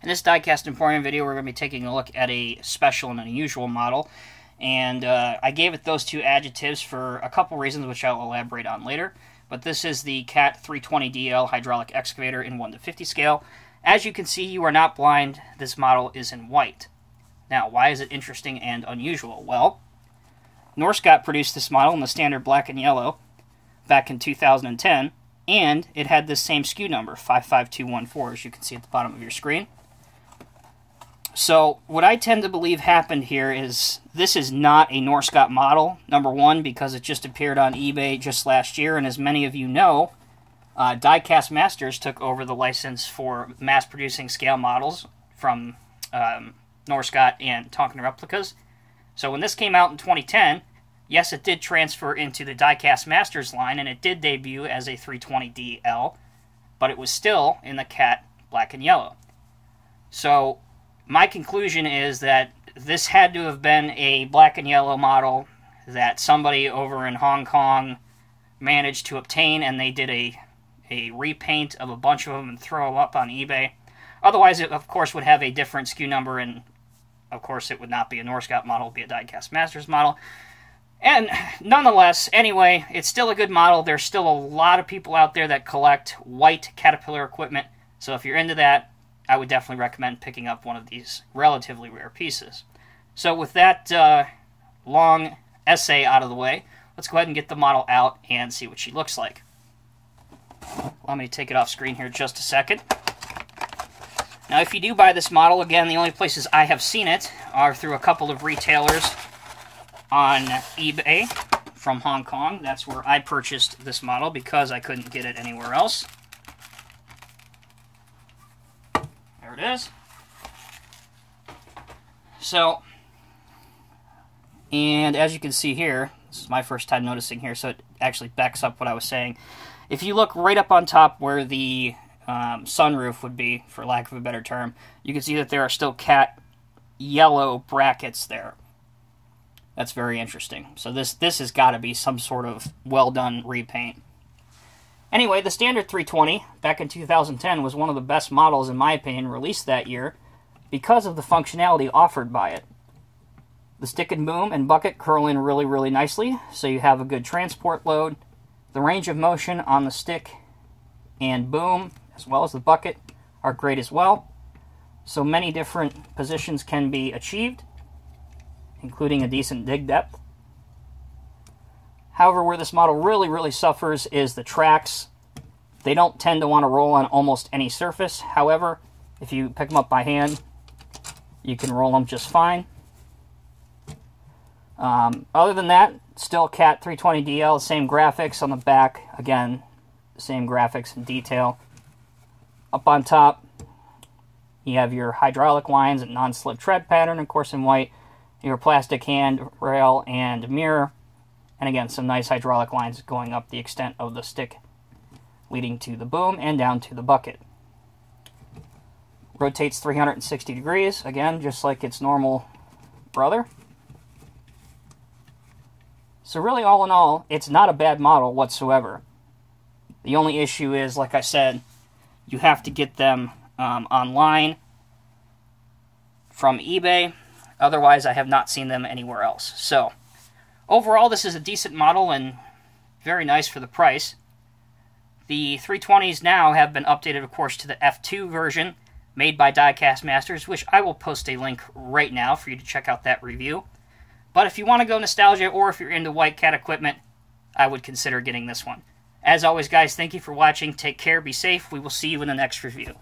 In this Diecast Emporium video, we're going to be taking a look at a special and unusual model. And I gave it those two adjectives for a couple reasons, which I'll elaborate on later. But this is the Cat 320DL hydraulic excavator in 1:50 scale. As you can see, you are not blind. This model is in white. Now, why is it interesting and unusual? Well, Norscot produced this model in the standard black and yellow back in 2010, and it had this same SKU number, 55214, as you can see at the bottom of your screen. So, what I tend to believe happened here is this is not a Norscot model, number one, because it just appeared on eBay just last year, and as many of you know, Diecast Masters took over the license for mass-producing scale models from Norscot and Tonkin Replicas. So when this came out in 2010, yes, it did transfer into the Diecast Masters line, and it did debut as a 320DL, but it was still in the Cat black and yellow. So my conclusion is that this had to have been a black and yellow model that somebody over in Hong Kong managed to obtain, and they did a repaint of a bunch of them and throw them up on eBay. Otherwise, it, of course, would have a different SKU number, and, of course, it would not be a Norscot model. It would be a Diecast Masters model. And, nonetheless, anyway, it's still a good model. There's still a lot of people out there that collect white Caterpillar equipment, so if you're into that, I would definitely recommend picking up one of these relatively rare pieces. So with that long essay out of the way, let's go ahead and get the model out and see what she looks like. Allow me to take it off screen here just a second. Now, if you do buy this model, again, the only places I have seen it are through a couple of retailers on eBay from Hong Kong. That's where I purchased this model because I couldn't get it anywhere else. There it is. So, and as you can see here, this is my first time noticing here, so it actually backs up what I was saying. If you look right up on top where the sunroof would be, for lack of a better term, you can see that there are still Cat yellow brackets there. That's very interesting. So this has got to be some sort of well-done repaint. Anyway, the standard 320 back in 2010 was one of the best models, in my opinion, released that year because of the functionality offered by it. The stick and boom and bucket curl in really, really nicely, so you have a good transport load. The range of motion on the stick and boom, as well as the bucket, are great as well. So many different positions can be achieved, including a decent dig depth. However, where this model really, really suffers is the tracks. They don't tend to want to roll on almost any surface. However, if you pick them up by hand, you can roll them just fine. Other than that, still Cat 320DL, same graphics on the back. Again, same graphics and detail. Up on top, you have your hydraulic lines and non-slip tread pattern, of course in white, your plastic hand rail and mirror, and again, some nice hydraulic lines going up the extent of the stick, leading to the boom and down to the bucket. Rotates 360 degrees, again, just like its normal brother. So really, all in all, it's not a bad model whatsoever. The only issue is, like I said, you have to get them online from eBay. Otherwise, I have not seen them anywhere else. So, overall, this is a decent model and very nice for the price. The 320s now have been updated, of course, to the F2 version made by Diecast Masters, which I will post a link right now for you to check out that review. But if you want to go nostalgia, or if you're into white Cat equipment, I would consider getting this one. As always, guys, thank you for watching. Take care, be safe. We will see you in the next review.